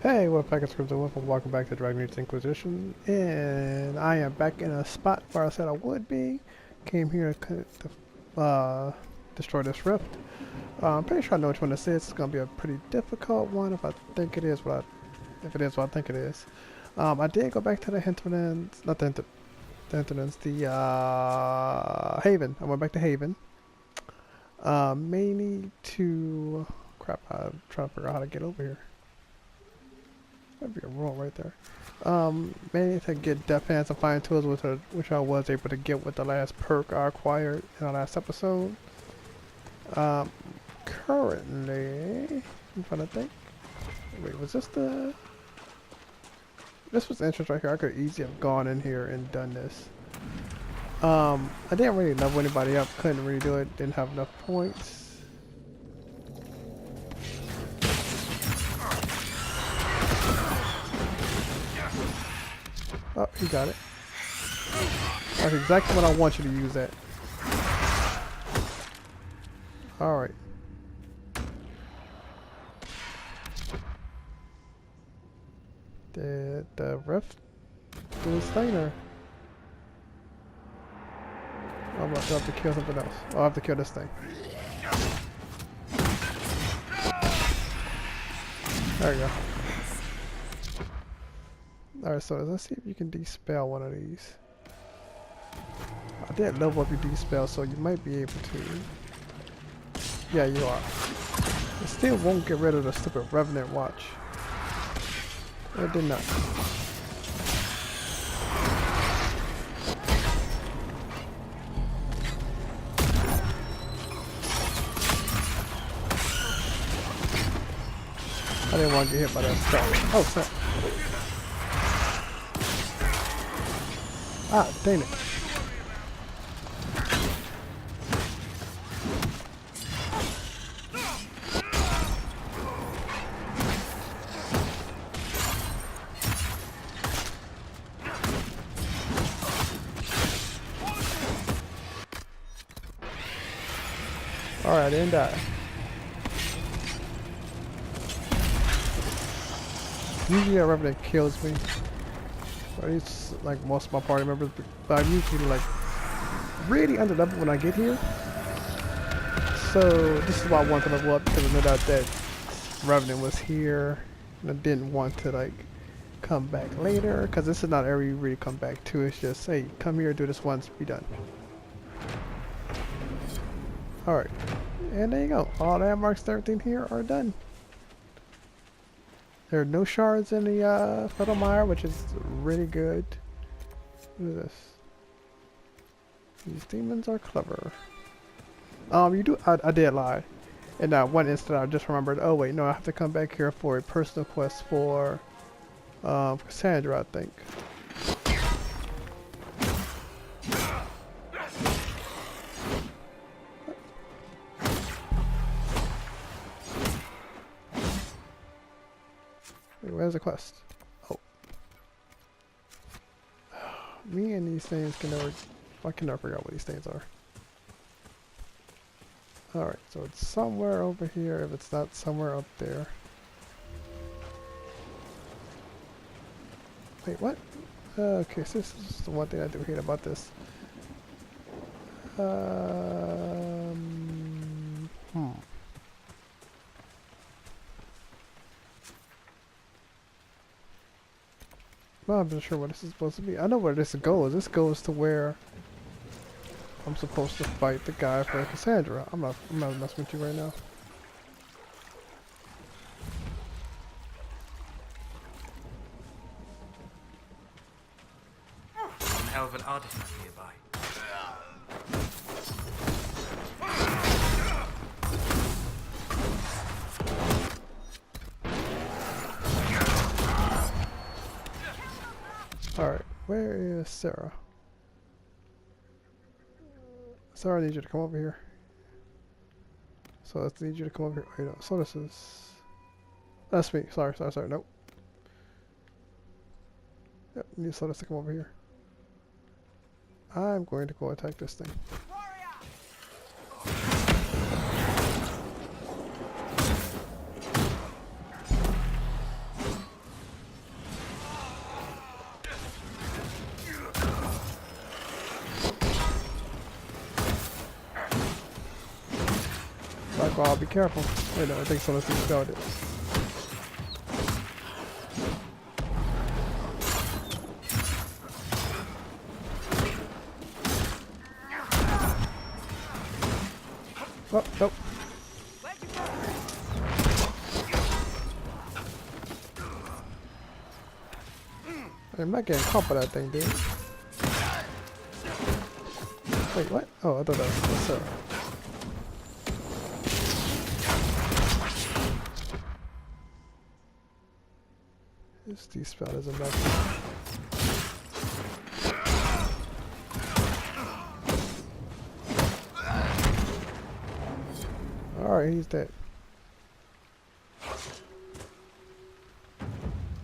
Hey, what package scripts and welcome back to Dragon Age Inquisition, and I am back in a spot where I said I would be. Came here to destroy this rift. I'm pretty sure I know which one this is. It's gonna be a pretty difficult one if I think it is if it is what I think it is. I did go back to the hinterlands, not the hinterlands, the Haven. I went back to Haven. Mainly to crap. I'm trying to figure out how to get over here. That'd be a roll right there. Mainly to get death hands and fine tools, which I was able to get with the last perk I acquired in the last episode. Currently, I'm trying to think. Wait, was this the? This was the entrance right here. I could easily have gone in here and done this. I didn't really level anybody up. Couldn't really do it. Didn't have enough points. Oh, he got it. That's exactly what I want you to use that. Alright. Did the rift do his thing or? I'm about to have to kill something else. I'll have to kill this thing. There you go. Alright, so let's see if you can dispel one of these. I did level up your dispel, so you might be able to. Yeah, you are. It still won't get rid of the stupid Revenant watch. It did not. I didn't want to get hit by that stuff. Oh, snap. Ah, dang it. Alright, I didn't die. Usually a Revenant kills me. Or at least like most of my party members, but I'm usually like really under level when I get here. So this is why I want to level up, because I know that Revenant was here and I didn't want to like come back later, because this is not area you really come back to. It's just, hey, come here, do this once, be done. Alright, and there you go. All landmarks and everything here are done. There are no shards in the Fatal Mire, which is really good. What is this? These demons are clever. You do. I did lie. In that one instant, I just remembered. Oh wait, no, I have to come back here for a personal quest for Cassandra, I think. Where's the quest? Oh. Me and these things can never... I can never figure out what these things are. Alright, so it's somewhere over here if it's not somewhere up there. Wait, what? Okay, so this is the one thing I do hate about this. I'm not sure what this is supposed to be. I know where this goes. This goes to where I'm supposed to fight the guy for Cassandra. I'm not messing with you right now. An elven artifact nearby. Alright, where is Sarah? Sarah, I need you to come over here. So let's need you to come over here. Wait, no, so this is... That's me. Sorry, nope. Yep, need Sodas to come over here. I'm going to go attack this thing. fireball, be careful. Wait, no, I think someone spelled it. Oh, nope. I'm not getting caught by that thing, dude. Wait, what? Oh, I thought that was Sarah. This D-spell doesn't matter. Alright, he's dead.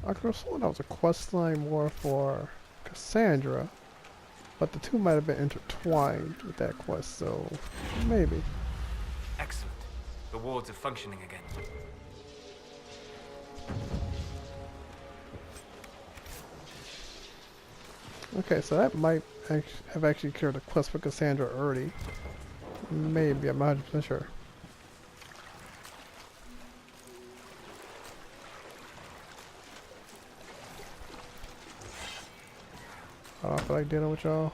I could have sworn that was a quest line more for Cassandra, but the two might have been intertwined with that quest, so maybe. Excellent. The wards are functioning again. Okay, so that might have actually cleared the quest for Cassandra early. Maybe, I'm not 100% sure. I don't feel like dealing with y'all.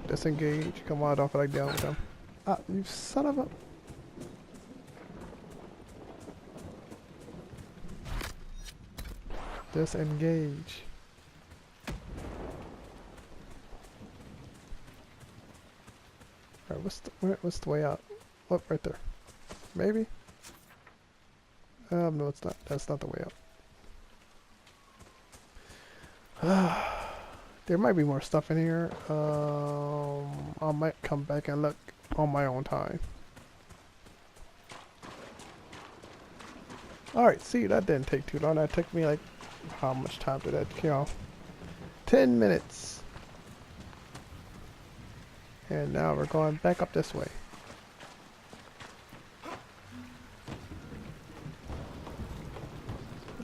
Disengage. Come on, I don't feel like dealing with them. Ah, you son of a... Disengage. Alright, what's the way out? Oh, right there. Maybe? No, it's not. That's not the way out. There might be more stuff in here. I might come back and look on my own time. Alright, see, that didn't take too long. That took me like, how much time did that kill? 10 minutes. And now we're going back up this way. I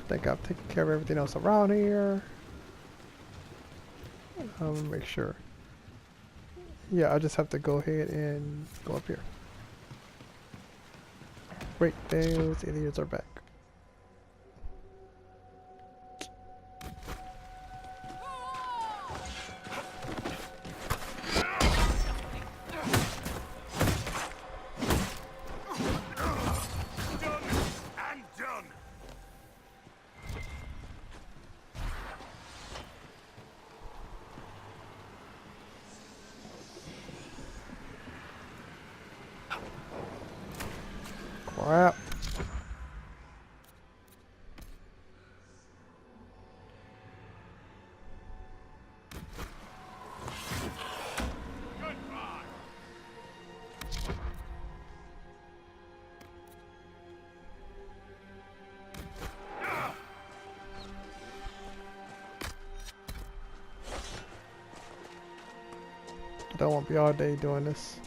think I've taken care of everything else around here. Make sure. Yeah, I just have to go ahead and go up here. Wait, those idiots are back. Crap. I don't want to be all day doing this.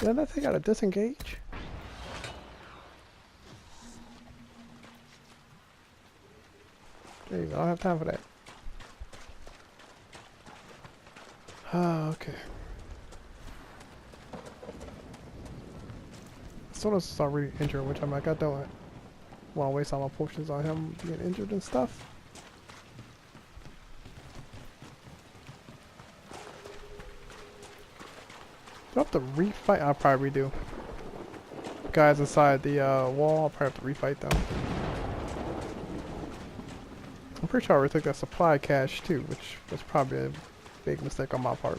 Did that thing gotta disengage? There you go, I don't have time for that. Ah, okay. As soon as I start really injured, which I'm like, I don't want to waste all my potions on him being injured and stuff. Do I have to refight? I'll probably do. Guys inside the wall, I'll probably have to refight them. I'm pretty sure I already took that supply cache too, which was probably a big mistake on my part.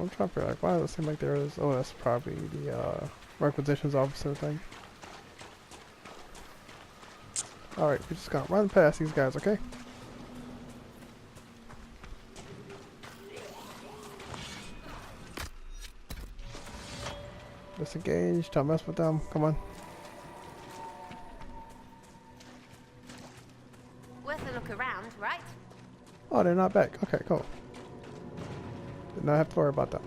I'm trying to figure like why does it seem like there is. Oh, that's probably the requisitions officer thing. All right, we're just gonna run past these guys, okay? Disengage. Don't mess with them. Come on. Worth a look around, right? Oh, they're not back. Okay, cool. Did not have to worry about that.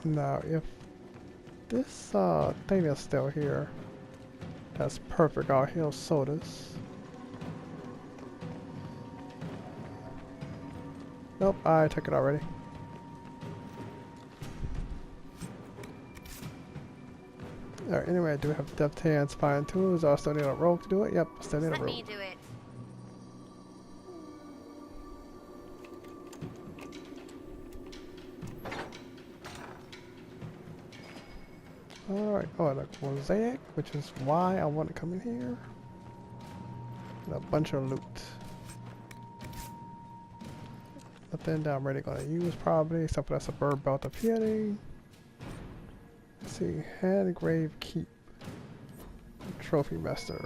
Now, if this thing is still here, that's perfect. I'll heal sodas. Nope, I took it already. Alright, anyway, I do have deft hands, fine tools. I still need a rope to do it. Yep, still need a Let rope. me do it. Alright, oh, like mosaic, which is why I want to come in here. And a bunch of loot. Nothing that I'm really going to use probably, except for that's a bird belt of healing. Let's see, hand engraved keep. Trophy master.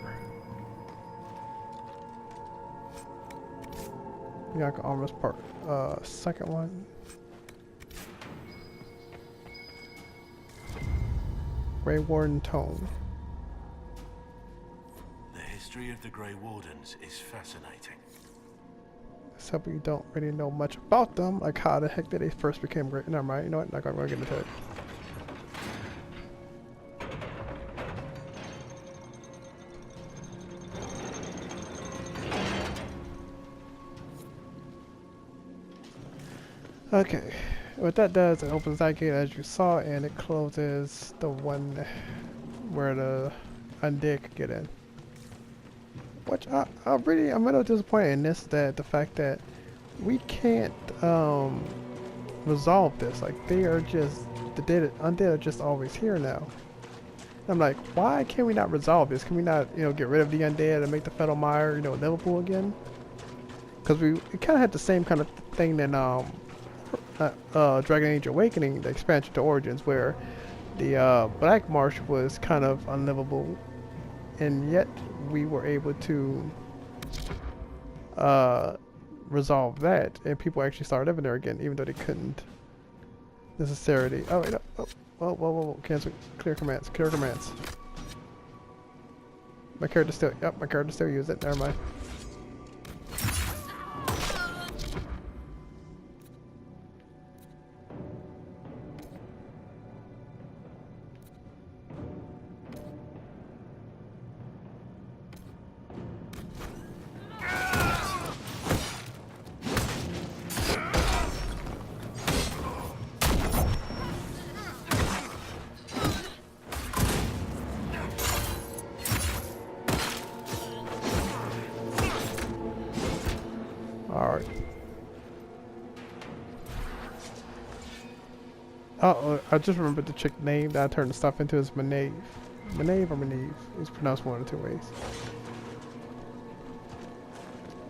Bianca armor's part. Second one. Grey Warden tome. The history of the Grey Wardens is fascinating. Except we don't really know much about them, like how the heck did they first become great. Never mind, you know what? Not gonna get into it. Okay, what that does, it opens that gate as you saw, and it closes the one where the undead could get in. Which I'm a little disappointed in this, that the fact that we can't resolve this. Like they are just undead are just always here now. I'm like, why can we not resolve this? Can we not, get rid of the undead and make the Fetal Mire, livable again? Because we kind of had the same kind of thing that Dragon Age Awakening, the expansion to Origins, where the Black Marsh was kind of unlivable, and yet we were able to resolve that, and people actually started living there again, even though they couldn't necessarily. Oh wait, no. Oh, whoa, cancel, clear commands, clear commands. My character still, yep, my character still used it. Never mind. Alright. Oh, I just remembered the chick name that I turned the stuff into is Manave. Manave or Maneve. It's pronounced one of the two ways.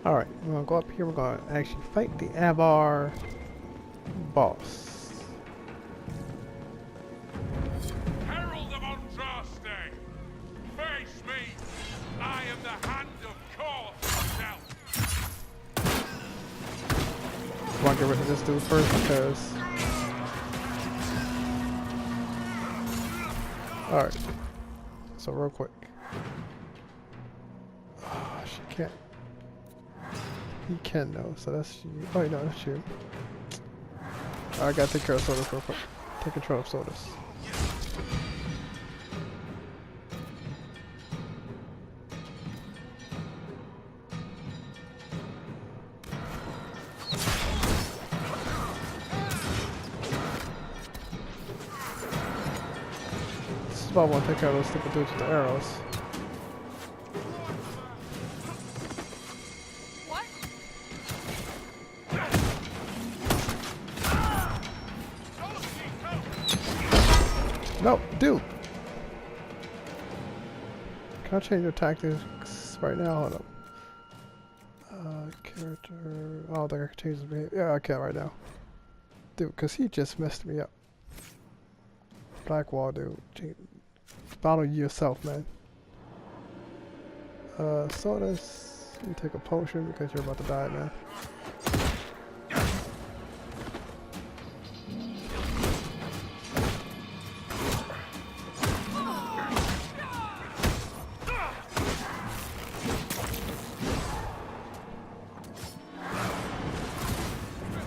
Alright, we're gonna go up here. We're gonna actually fight the Avar boss. Herald of Andraste! Face me! I am the hand of Kor himself! I want to get rid of this dude first because... Alright. So real quick. Oh, she can't. He can though, so that's you. Oh, no, that's you. I gotta take care of Sodas real quick. Take control of Sodas. This is why I want to take care of those stupid dudes with the arrows. No, dude! Can I change your tactics right now? Hold up. Character. I don't think I can change his behavior. Yeah, I can right now. Dude, because he just messed me up. Blackwall, dude. Battle yourself, man. Sodas. You take a potion because you're about to die, man.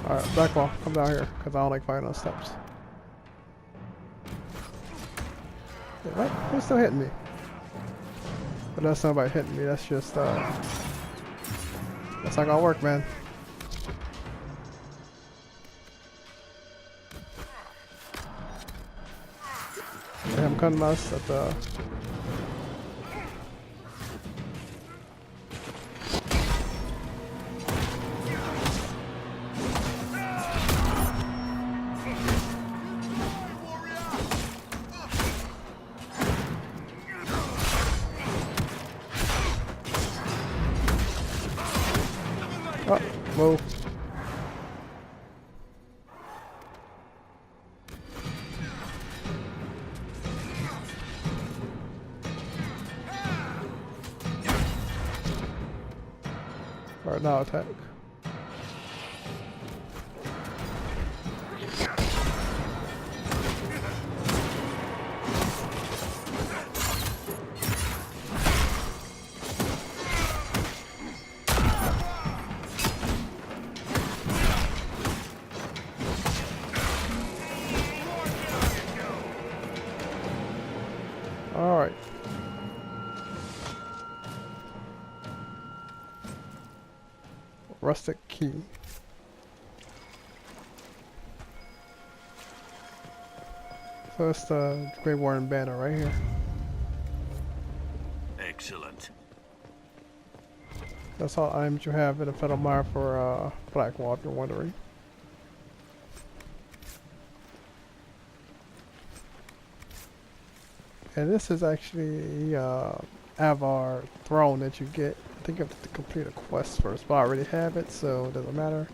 Alright, Blackwall, come down here, because I don't like fighting on steps. Wait, what? Who's still hitting me? But that's not about hitting me, that's just, that's not gonna work, man. Yeah, I'm cutting us at the... Oh, whoa. Alright, now attack. Alright. Rustic key. So it's the Grey Warden banner right here. Excellent. That's all items you have in the Federal Mire for Blackwall, if you're wondering. And this is actually Avar throne that you get. I think you have to complete a quest first, but I already have it, so it doesn't matter.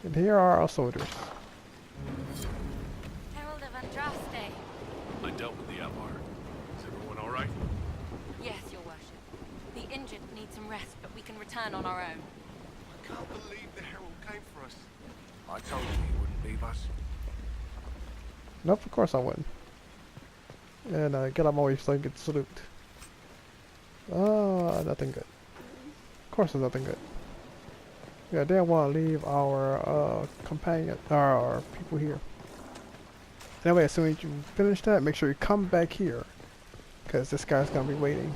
And here are our soldiers. Herald of Andraste. I dealt with the Avar. Is everyone all right? Yes, your worship. The injured need some rest, but we can return on our own. I can't believe the Herald came for us. I told you he wouldn't leave us. Nope, of course I wouldn't. And get on my way so I can get salute. Nothing good. Of course there's nothing good. Yeah, they want to leave our companion, our people here. Anyway, as soon as you finish that, make sure you come back here. Because this guy's going to be waiting.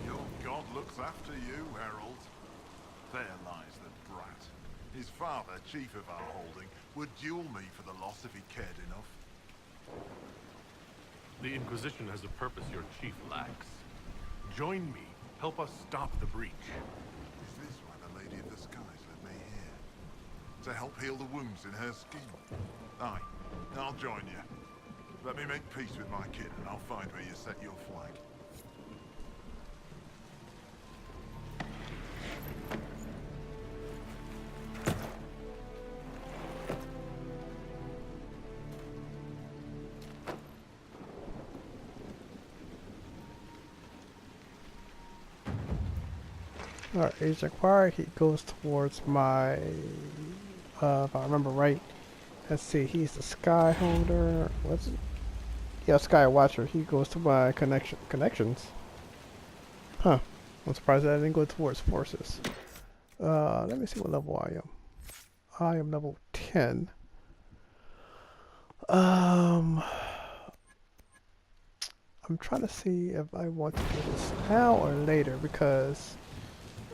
Your god looks after you, Herald. There lies the brat. His father, chief of our holding, would duel me for the loss if he cared enough. The Inquisition has a purpose your chief lacks. Join me. Help us stop the breach. Is this why the Lady of the Skies led me here? To help heal the wounds in her skin? Aye, I'll join you. Let me make peace with my kid and I'll find where you set your flag. Alright, age acquired, he goes towards my, if I remember right, let's see, he's the Sky Holder, what's it? Yeah, Sky Watcher, he goes to my connections. Huh, I'm surprised that I didn't go towards forces. Let me see what level I am. I am level 10. I'm trying to see if I want to do this now or later because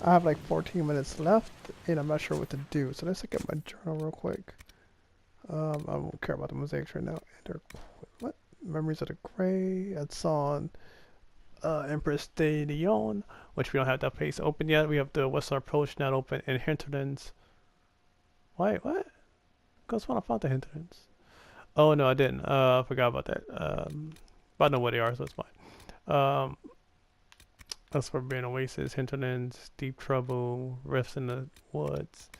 I have like 14 minutes left and I'm not sure what to do. So let's look at my journal real quick. I won't care about the mosaics right now. What? Memories of the Grey. That's on Empress de Lyon, which we don't have that place open yet. We have the Western Approach not open and Hinterlands. Wait, what? Because when I found the Hinterlands. Oh no, I didn't. I forgot about that. But I know where they are, so it's fine. That's for being Oasis, Hinterlands, Deep Trouble, Rifts in the Woods,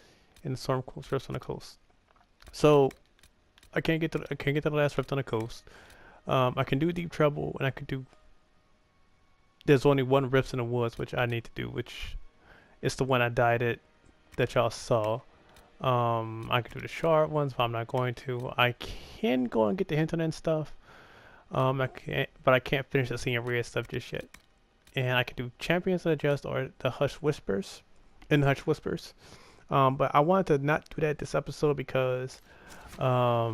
and Storm Coast, Rifts on the Coast. So I can't get to the last Rift on the Coast. I can do Deep Trouble, and I could do. There's only one Rifts in the Woods which I need to do, which is the one I died at that y'all saw. I could do the shard ones, but I'm not going to. I can go and get the Hinterland stuff. But I can't finish the Senior Red stuff just yet. And I could do Champions of the Just or the Hush Whispers, but I wanted to not do that this episode because I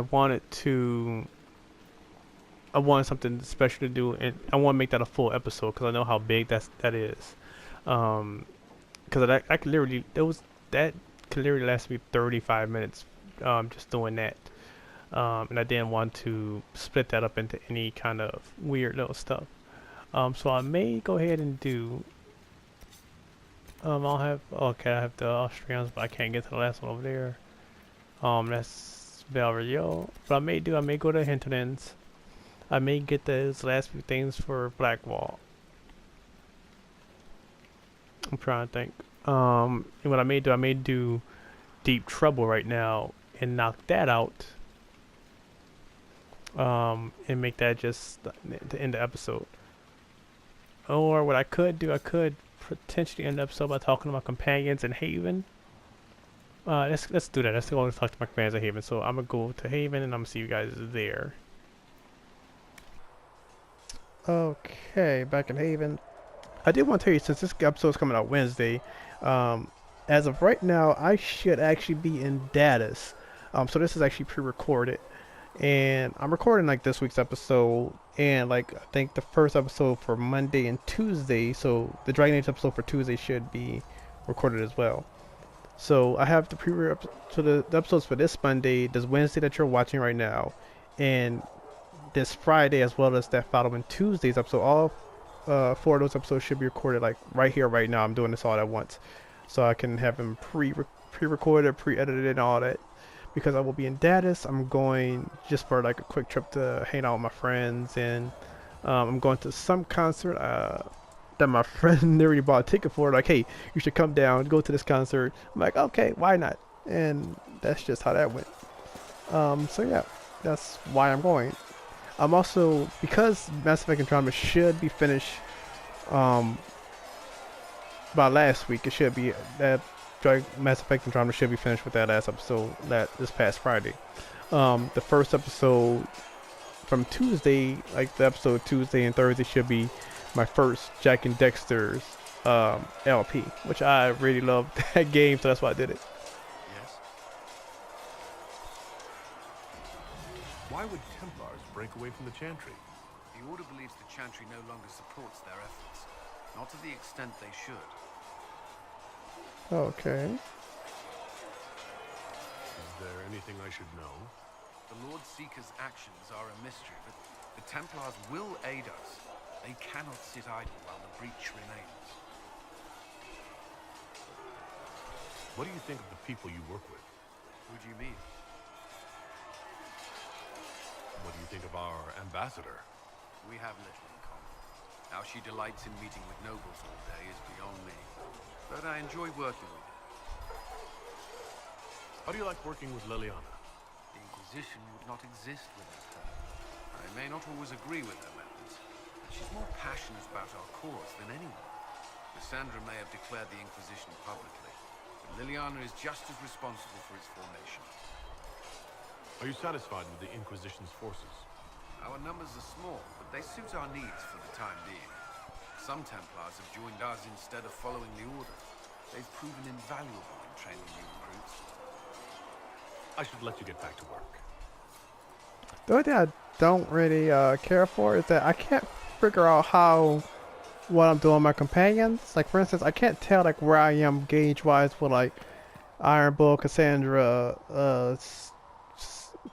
wanted something special to do, and I want to make that a full episode because I know how big that is. Because I could literally that could literally last me 35 minutes just doing that. And I didn't want to split that up into any kind of weird little stuff. So I may go ahead and do. I have the Austrians, but I can't get to the last one over there. That's Valrio. But I may go to Hinterlands. I may get those last few things for Blackwall. I'm trying to think. And what I may do Deep Trouble right now and knock that out. And make that just to end the episode. Or what I could do, I could potentially end the episode by talking to my companions in Haven. Let's do that. Let's go and talk to my companions in Haven. So I'm gonna go to Haven and I'm gonna see you guys there. Okay, back in Haven. I did want to tell you, since this episode is coming out Wednesday, as of right now, I should actually be in Datus. So this is actually pre-recorded. And I'm recording like this week's episode and like I think the first episode for Monday and Tuesday, so the Dragon Age episode for Tuesday should be recorded as well. So I have the the episodes for this Monday, this Wednesday that you're watching right now, and this Friday, as well as that following Tuesday's episode. All 4 of those episodes should be recorded like right here, right now. I'm doing this all at once, so I can have them pre-recorded, pre-edited, and all that. Because I will be in Datus, I'm going just for like a quick trip to hang out with my friends, and I'm going to some concert that my friend already bought a ticket for. Like, hey, you should come down, go to this concert. I'm like, okay, why not? And that's just how that went. So yeah, that's why I'm going. I'm also, because Mass Effect Andromeda should be finished by last week. It should be that. Mass Effect Andromeda should be finished with that last episode this past Friday. The first episode from Tuesday, like the episode Tuesday and Thursday, should be my first Jack and Dexter's LP, which I really loved that game, so that's why I did it. Yes? Why would Templars break away from the Chantry? The Order believes the Chantry no longer supports their efforts. Not to the extent they should. Okay. Is there anything I should know? The Lord Seeker's actions are a mystery, but the Templars will aid us. They cannot sit idle while the breach remains. What do you think of the people you work with? Who do you mean? What do you think of our ambassador? We have little in common. How she delights in meeting with nobles all day is beyond me. But I enjoy working with her. How do you like working with Liliana? The Inquisition would not exist without her. I may not always agree with her methods, but she's more passionate about our cause than anyone. Cassandra may have declared the Inquisition publicly, but Liliana is just as responsible for its formation. Are you satisfied with the Inquisition's forces? Our numbers are small, but they suit our needs for the time being. Some Templars have joined us instead of following the Order. They've proven invaluable in training new recruits. I should let you get back to work. The only thing I don't really care for is that I can't figure out what I'm doing with my companions. Like, for instance, I can't tell like where I am gauge-wise with like Iron Bull, Cassandra,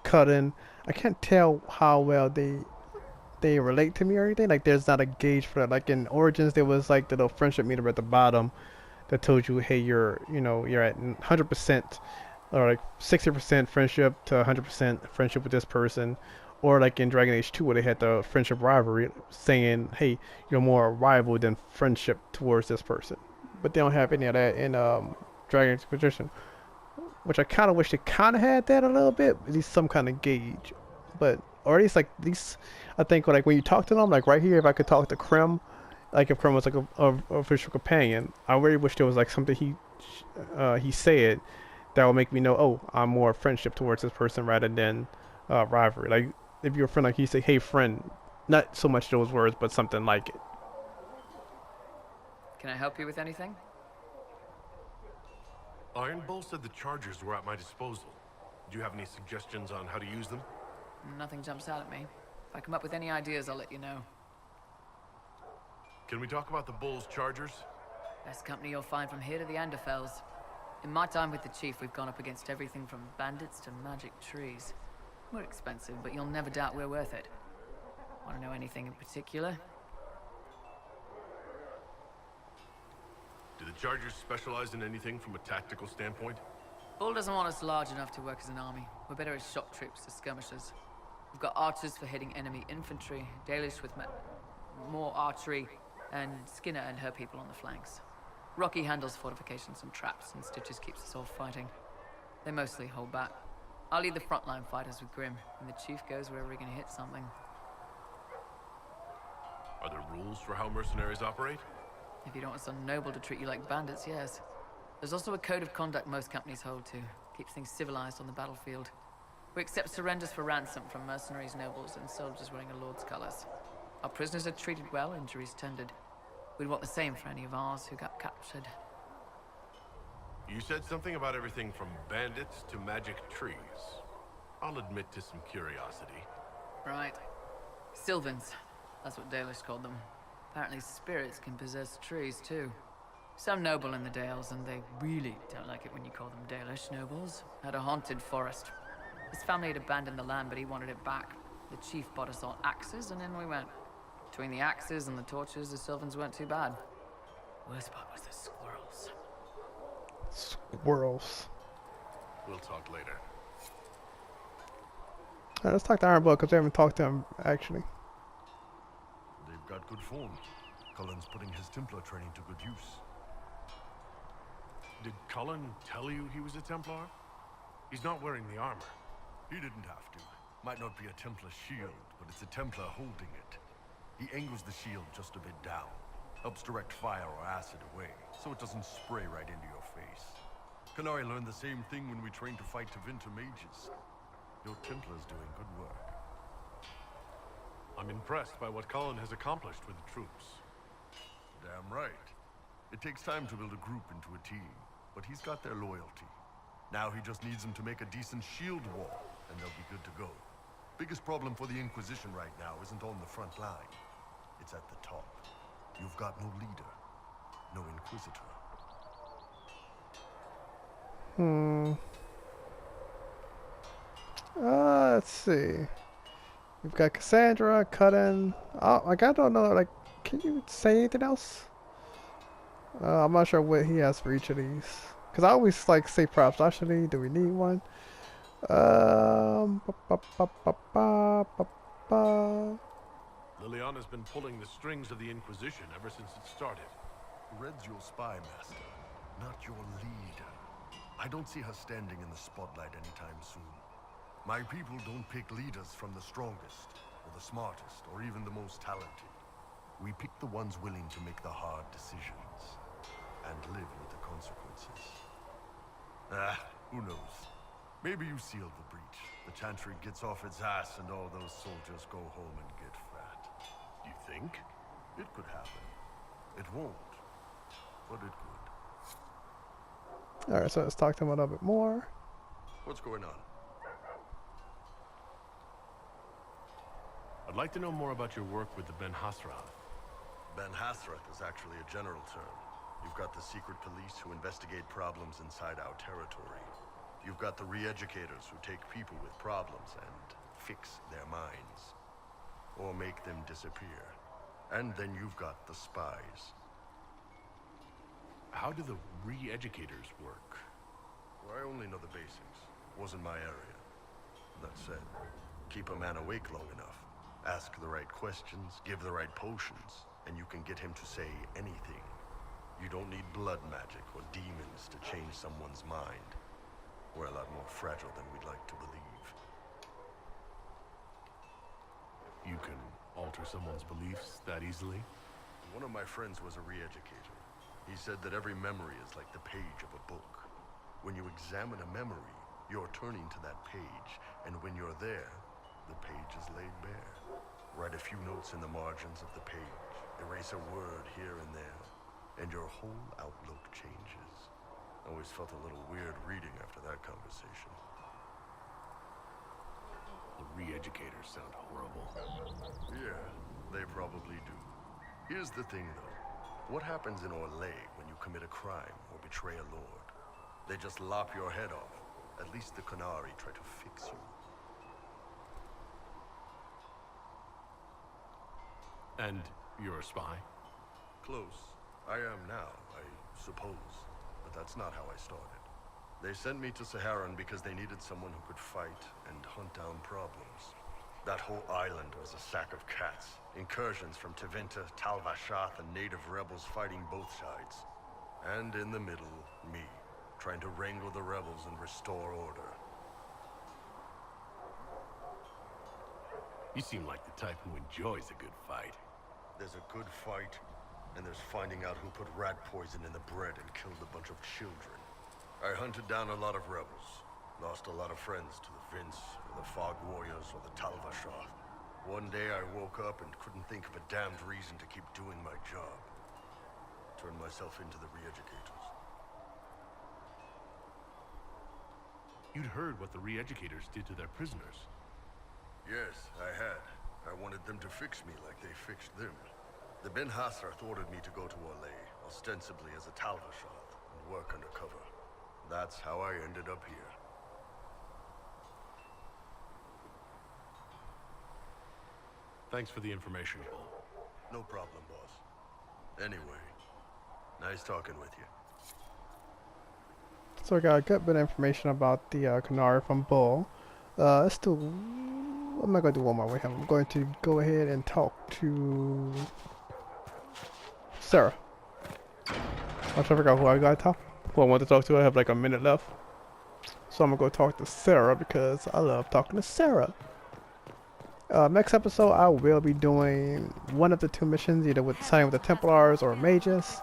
Cutting. I can't tell how well they relate to me or anything. Like, there's not a gauge for that. Like in Origins, there was like the little friendship meter at the bottom that told you, hey, you're at 100% or like 60% friendship to 100% friendship with this person, or like in Dragon Age 2 where they had the friendship rivalry, saying, "Hey, you're more a rival than friendship towards this person." But they don't have any of that in Dragon Age Inquisition, which I kind of wish they kind of had that a little bit, at least some kind of gauge. But or at least like these, I think like when you talk to them, like right here, if I could talk to Krem, like if Krem was like a official companion, I really wish there was like something he said that would make me know, oh, I'm more friendship towards this person rather than rivalry. Like if you're a friend, like you say, hey friend, not so much those words, but something like it. Can I help you with anything? Iron Bull said the chargers were at my disposal. Do you have any suggestions on how to use them? Nothing jumps out at me. If I come up with any ideas, I'll let you know. Can we talk about the Bull's chargers? Best company you'll find from here to the Anderfells. In my time with the Chief, we've gone up against everything from bandits to magic trees. We're expensive, but you'll never doubt we're worth it. Want to know anything in particular? Do the chargers specialize in anything from a tactical standpoint? Bull doesn't want us large enough to work as an army. We're better as shock troops, as skirmishers. We've got archers for hitting enemy infantry, Dalish with more archery, and Skinner and her people on the flanks. Rocky handles fortifications and traps, and Stitches keeps us all fighting. They mostly hold back. I'll lead the frontline fighters with Grim, and the Chief goes wherever he can hit something. Are there rules for how mercenaries operate? If you don't want some noble to treat you like bandits, yes. There's also a code of conduct most companies hold to. Keeps things civilized on the battlefield. We accept surrenders for ransom from mercenaries, nobles, and soldiers wearing a lord's colors. Our prisoners are treated well, injuries tended. We'd want the same for any of ours who got captured. You said something about everything from bandits to magic trees. I'll admit to some curiosity. Right. Sylvans. That's what Dalish called them. Apparently spirits can possess trees, too. Some noble in the Dales, and they really don't like it when you call them Dalish nobles, had a haunted forest. His family had abandoned the land, but he wanted it back. The Chief bought us all axes, and in we went. Between the axes and the torches, the Sylvans weren't too bad. Worst part was the squirrels. Squirrels. We'll talk later. Alright, let's talk to Iron Bull because we haven't talked to him actually. They've got good form. Cullen's putting his Templar training to good use. Did Cullen tell you he was a Templar? He's not wearing the armor. He didn't have to. Might not be a Templar shield, but it's a Templar holding it. He angles the shield just a bit down. Helps direct fire or acid away, so it doesn't spray right into your face. Canary learned the same thing when we trained to fight Tevinter mages. Your Templar's doing good work. I'm impressed by what Cullen has accomplished with the troops. Damn right. It takes time to build a group into a team, but he's got their loyalty. Now he just needs them to make a decent shield wall, and they'll be good to go. Biggest problem for the Inquisition right now isn't on the front line. It's at the top. You've got no leader, no Inquisitor. Let's see. We've got Cassandra, Cuttin. Oh, like I don't know. Like, can you say anything else? I'm not sure what he has for each of these. Cause I always like say props. Actually, do we need one? Liliana's been pulling the strings of the Inquisition ever since it started. Red's your spy master, not your leader. I don't see her standing in the spotlight anytime soon. My people don't pick leaders from the strongest, or the smartest, or even the most talented. We pick the ones willing to make the hard decisions, and live with the consequences. Who knows? Maybe you sealed the breach. The Chantry gets off its ass and all those soldiers go home and get fat. You think? It could happen. It won't, but it could. Alright, so let's talk to him a little bit more. What's going on? I'd like to know more about your work with the Ben Hasrath. Ben Hasrath is actually a general term. You've got the secret police who investigate problems inside our territory. You've got the re-educators who take people with problems and fix their minds. Or make them disappear. And then you've got the spies. How do the re-educators work? Well, I only know the basics. Wasn't my area. That said, Keep a man awake long enough. Ask the right questions, give the right potions, and you can get him to say anything. You don't need blood magic or demons to change someone's mind. We're a lot more fragile than we'd like to believe. You can alter someone's beliefs that easily? One of my friends was a re-educator. He said that every memory is like the page of a book. When you examine a memory, you're turning to that page, and when you're there, the page is laid bare. Write a few notes in the margins of the page, erase a word here and there, and your whole outlook changes. I always felt a little weird reading after that conversation. The re-educators sound horrible. Yeah, they probably do. Here's the thing, though. What happens in Orlais when you commit a crime or betray a lord? They just lop your head off. At least the Qunari try to fix you. And you're a spy? Close. I am now, I suppose. But that's not how I started. They sent me to Saharan because they needed someone who could fight and hunt down problems. That whole island was a sack of cats. Incursions from Tevinter, Tal Vashath, and native rebels fighting both sides. And in the middle, me, trying to wrangle the rebels and restore order. You seem like the type who enjoys a good fight. There's a good fight, and there's finding out who put rat poison in the bread and killed a bunch of children. I hunted down a lot of rebels. Lost a lot of friends to the Vince, or the Fog Warriors, or the Tal Vashath. One day I woke up and couldn't think of a damned reason to keep doing my job. Turned myself into the re-educators. You'd heard what the re-educators did to their prisoners. Yes, I had. I wanted them to fix me like they fixed them. The Ben Hasrath ordered me to go to Orlais, ostensibly as a Tal Vashath, and work undercover. That's how I ended up here. Thanks for the information, Bull. No problem, boss. Anyway, nice talking with you. So I got a good bit of information about the Qunari from Bull. I'm not going to do one more way. I'm going to go ahead and talk to Sarah. I'm trying to figure out who I got to talk. Who I want to talk to. I have like a minute left, so I'm gonna go talk to Sarah because I love talking to Sarah. Next episode, I will be doing one of the two missions, either with siding with the Templars or mages.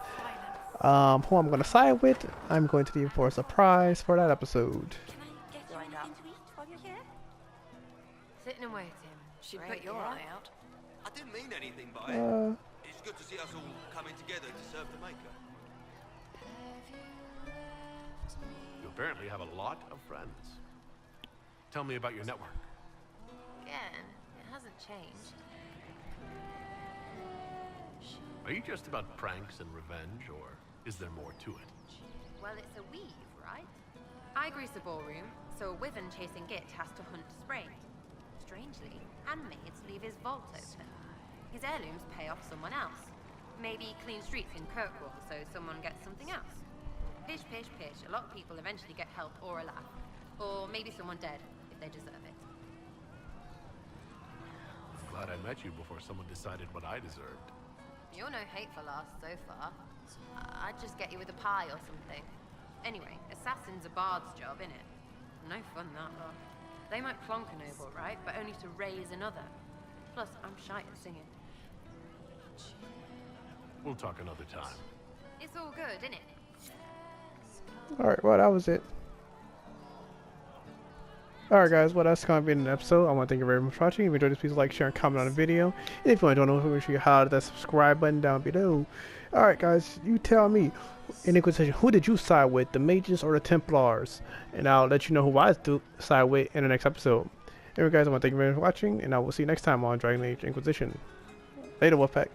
Who I'm going to side with, I'm going to leave for a surprise for that episode. Can I get you anything to eat while you're here? Sitting and waiting. Should put your eye out. I didn't mean anything by it. It's good to see us all coming together to serve the Maker. You apparently have a lot of friends. Tell me about your network. Again, it hasn't changed. Are you just about pranks and revenge, or is there more to it? Well, it's a weave, right? I grease a ballroom, so a wyvern chasing Git has to hunt Sprague. Strangely, handmaids leave his vault open. His heirlooms pay off someone else. Maybe clean streets in Kirkwall, so someone gets something else. Pish, pish, pish. A lot of people eventually get help or a laugh. Or maybe someone dead, if they deserve it. Glad I met you before someone decided what I deserved. You're no hateful ass so far. I'd just get you with a pie or something. Anyway, assassin's a bard's job, innit? No fun, that lot. They might clonk a noble, right? But only to raise another. Plus, I'm shy at singing. We'll talk another time. It's all good, innit? Alright, well, that was it. Alright guys, well that's going to be an episode. I want to thank you very much for watching. If you enjoyed this, please like, share, and comment on the video. And if you want to know, make sure you holler that subscribe button down below. Alright guys, you tell me, in Inquisition, who did you side with, the mages or the Templars? And I'll let you know who I side with in the next episode. Anyway guys, I want to thank you very much for watching, and I will see you next time on Dragon Age Inquisition. Later, Wolfpack.